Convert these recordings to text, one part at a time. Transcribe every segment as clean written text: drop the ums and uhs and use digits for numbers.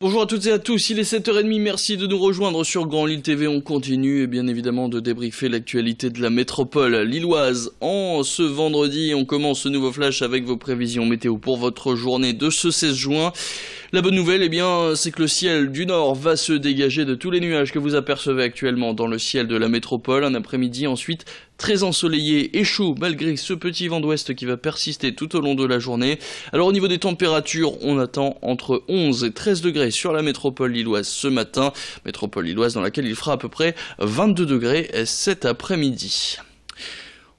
Bonjour à toutes et à tous, il est 7h30, merci de nous rejoindre sur Grand Lille TV. On continue et bien évidemment de débriefer l'actualité de la métropole lilloise. En ce vendredi, on commence ce nouveau flash avec vos prévisions météo pour votre journée de ce 16 juin. La bonne nouvelle, c'est que le ciel du nord va se dégager de tous les nuages que vous apercevez actuellement dans le ciel de la métropole. Un après-midi ensuite très ensoleillé et chaud malgré ce petit vent d'ouest qui va persister tout au long de la journée. Alors au niveau des températures, on attend entre 11 et 13 degrés sur la métropole lilloise ce matin. Métropole lilloise dans laquelle il fera à peu près 22 degrés cet après-midi.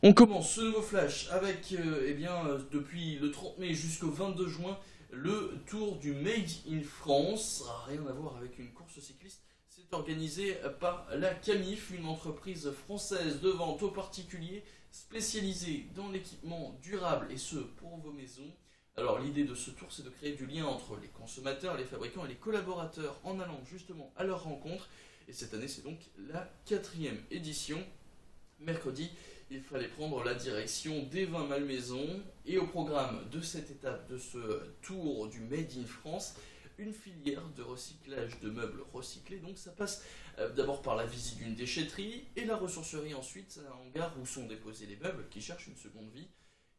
On commence ce nouveau flash avec, depuis le 30 mai jusqu'au 22 juin, le tour du Made in France. Rien à voir avec une course cycliste. C'est organisé par la Camif, une entreprise française de vente aux particuliers spécialisée dans l'équipement durable et ce pour vos maisons. Alors l'idée de ce tour, c'est de créer du lien entre les consommateurs, les fabricants et les collaborateurs en allant justement à leur rencontre. Et cette année, c'est donc la 4e édition. Mercredi, il fallait prendre la direction des vins Malmaison. Et au programme de cette étape de ce tour du Made in France, une filière de recyclage de meubles recyclés. Donc ça passe d'abord par la visite d'une déchetterie et la ressourcerie ensuite, un hangar où sont déposés les meubles qui cherchent une seconde vie.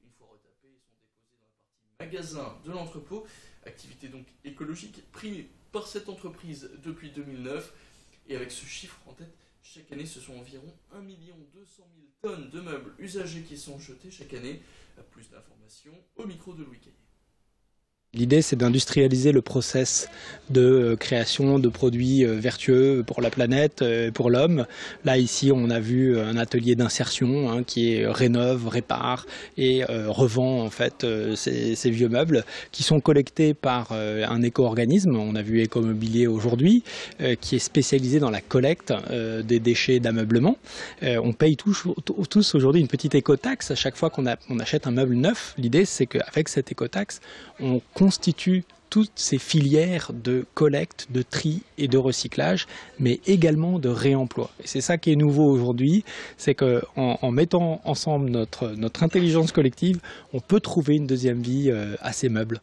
Une fois retapés, ils sont déposés dans la partie magasin de l'entrepôt. Activité donc écologique primée par cette entreprise depuis 2009. Et avec ce chiffre en tête, chaque année ce sont environ 1 200 000 tonnes de meubles usagés qui sont jetés chaque année. Plus d'informations au micro de Louis Caillé. L'idée, c'est d'industrialiser le process de création de produits vertueux pour la planète, pour l'homme. Là, ici, on a vu un atelier d'insertion qui rénove, répare et revend en fait ces vieux meubles qui sont collectés par un éco-organisme. On a vu Écomobilier aujourd'hui, qui est spécialisé dans la collecte des déchets d'ameublement. On paye tous aujourd'hui une petite écotaxe à chaque fois qu'on achète un meuble neuf. L'idée, c'est qu'avec cette écotaxe, on constitue toutes ces filières de collecte, de tri et de recyclage, mais également de réemploi. Et c'est ça qui est nouveau aujourd'hui, c'est qu'en mettant ensemble notre intelligence collective, on peut trouver une deuxième vie à ces meubles.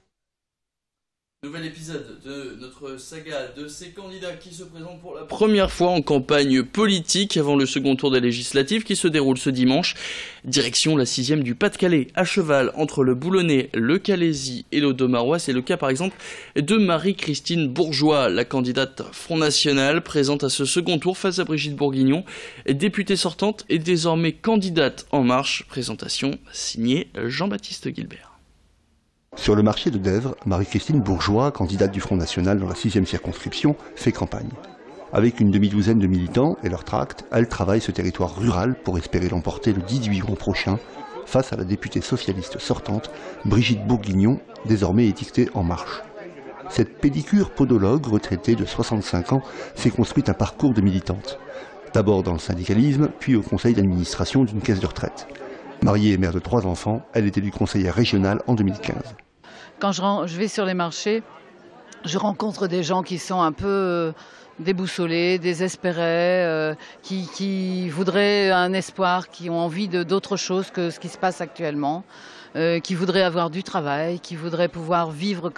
Nouvel épisode de notre saga de ces candidats qui se présentent pour la première fois en campagne politique avant le second tour des législatives qui se déroule ce dimanche. Direction la 6e du Pas-de-Calais, à cheval entre le Boulonnais, le Calaisis et l'Audomarois. C'est le cas par exemple de Marie-Christine Bourgeois, la candidate Front National, présente à ce second tour face à Brigitte Bourguignon, députée sortante et désormais candidate En Marche. Présentation signée Jean-Baptiste Guilbert. Sur le marché de Dèvres, Marie-Christine Bourgeois, candidate du Front National dans la 6e circonscription, fait campagne. Avec une demi-douzaine de militants et leur tract, elle travaille ce territoire rural pour espérer l'emporter le 18 juin prochain face à la députée socialiste sortante, Brigitte Bourguignon, désormais étiquetée En Marche. Cette pédicure podologue retraitée de 65 ans s'est construite un parcours de militante. D'abord dans le syndicalisme, puis au conseil d'administration d'une caisse de retraite. Mariée et mère de 3 enfants, elle est élue conseillère régionale en 2015. Quand je vais sur les marchés, je rencontre des gens qui sont un peu déboussolés, désespérés, qui voudraient un espoir, qui ont envie d'autre chose que ce qui se passe actuellement, qui voudraient avoir du travail, qui voudraient pouvoir vivre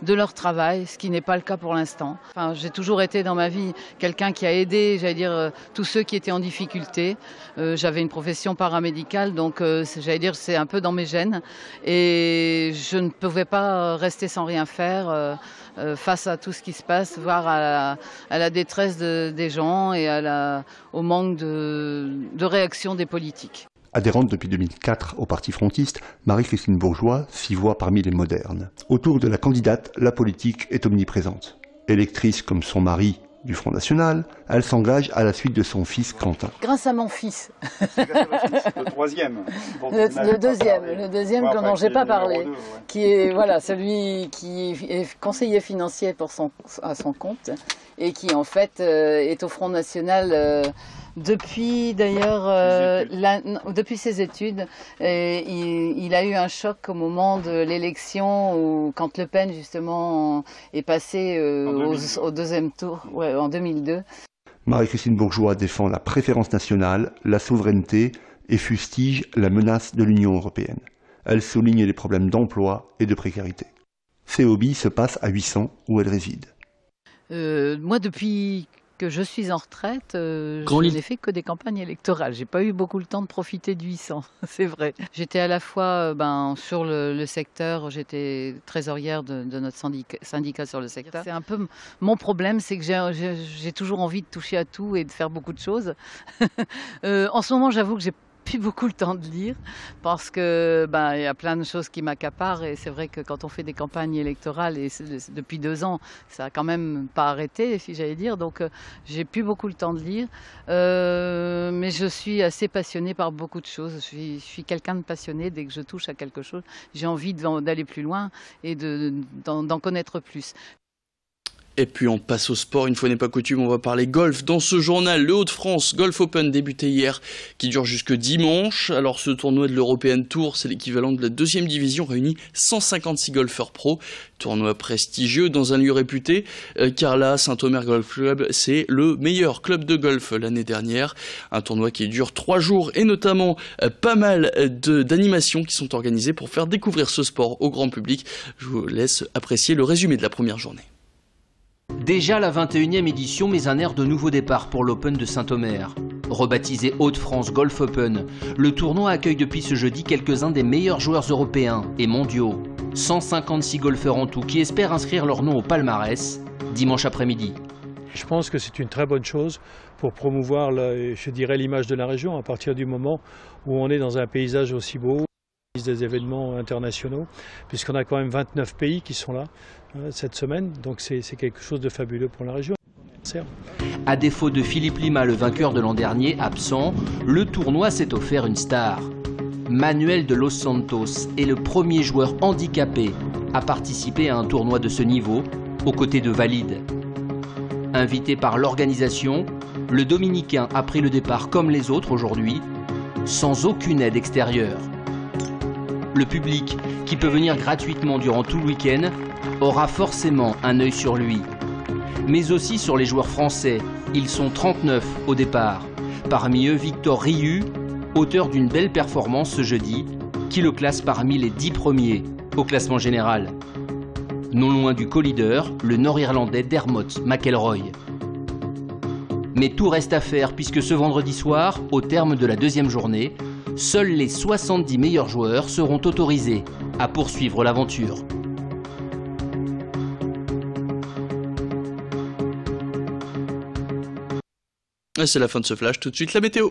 de leur travail, ce qui n'est pas le cas pour l'instant. Enfin, j'ai toujours été dans ma vie quelqu'un qui a aidé, tous ceux qui étaient en difficulté. J'avais une profession paramédicale, donc c'est un peu dans mes gènes. Et je ne pouvais pas rester sans rien faire face à tout ce qui se passe, voire à la détresse des gens et au manque de réaction des politiques. Adhérente depuis 2004 au parti frontiste, Marie-Christine Bourgeois s'y voit parmi les modernes. Autour de la candidate, la politique est omniprésente. Électrice comme son mari du Front National, elle s'engage à la suite de son fils Quentin. Grâce à mon fils. Le troisième. Le deuxième dont j'ai pas parlé, qui est celui qui est conseiller financier à son compte et qui en fait est au Front National. Depuis ses études, il a eu un choc au moment de l'élection quand Le Pen justement est passé au deuxième tour, en 2002. Marie-Christine Bourgeois défend la préférence nationale, la souveraineté et fustige la menace de l'Union européenne. Elle souligne les problèmes d'emploi et de précarité. Ses hobbies se passent à 800 où elle réside. Moi, depuis que je suis en retraite, je n'ai fait que des campagnes électorales. J'ai pas eu beaucoup le temps de profiter du 800, c'est vrai. J'étais à la fois sur le secteur, j'étais trésorière de notre syndicat sur le secteur. C'est un peu mon problème, c'est que j'ai toujours envie de toucher à tout et de faire beaucoup de choses. En ce moment, j'avoue que j'ai plus beaucoup le temps de lire parce que il y a plein de choses qui m'accaparent et c'est vrai que quand on fait des campagnes électorales et depuis 2 ans ça a quand même pas arrêté si j'allais dire, donc j'ai plus beaucoup le temps de lire, mais je suis assez passionnée par beaucoup de choses. Je suis quelqu'un de passionné. Dès que je touche à quelque chose, j'ai envie d'aller plus loin et d'en connaître plus. Et puis on passe au sport, une fois n'est pas coutume, on va parler golf. Dans ce journal, le Hauts-de-France Golf Open débuté hier, qui dure jusque dimanche. Alors ce tournoi de l'European Tour, c'est l'équivalent de la 2e division, réunit 156 golfeurs pro. Tournoi prestigieux dans un lieu réputé, car la Saint-Omer Golf Club, c'est le meilleur club de golf l'année dernière. Un tournoi qui dure 3 jours et notamment pas mal d'animations qui sont organisées pour faire découvrir ce sport au grand public. Je vous laisse apprécier le résumé de la première journée. Déjà la 21e édition met un air de nouveau départ pour l'Open de Saint-Omer. Rebaptisé Hauts-de-France Golf Open, le tournoi accueille depuis ce jeudi quelques-uns des meilleurs joueurs européens et mondiaux. 156 golfeurs en tout qui espèrent inscrire leur nom au palmarès dimanche après-midi. Je pense que c'est une très bonne chose pour promouvoir, l'image de la région à partir du moment où on est dans un paysage aussi beau. Des événements internationaux, puisqu'on a quand même 29 pays qui sont là cette semaine, donc c'est quelque chose de fabuleux pour la région. À défaut de Philippe Lima, le vainqueur de l'an dernier, absent, le tournoi s'est offert une star. Manuel de Los Santos est le premier joueur handicapé à participer à un tournoi de ce niveau, aux côtés de valides. Invité par l'organisation, le Dominicain a pris le départ comme les autres aujourd'hui, sans aucune aide extérieure. Le public, qui peut venir gratuitement durant tout le week-end, aura forcément un œil sur lui. Mais aussi sur les joueurs français. Ils sont 39 au départ. Parmi eux, Victor Riu, auteur d'une belle performance ce jeudi, qui le classe parmi les 10 premiers au classement général. Non loin du co-leader, le Nord-Irlandais Dermot McIlroy. Mais tout reste à faire puisque ce vendredi soir, au terme de la 2e journée, seuls les 70 meilleurs joueurs seront autorisés à poursuivre l'aventure. C'est la fin de ce flash, tout de suite la météo.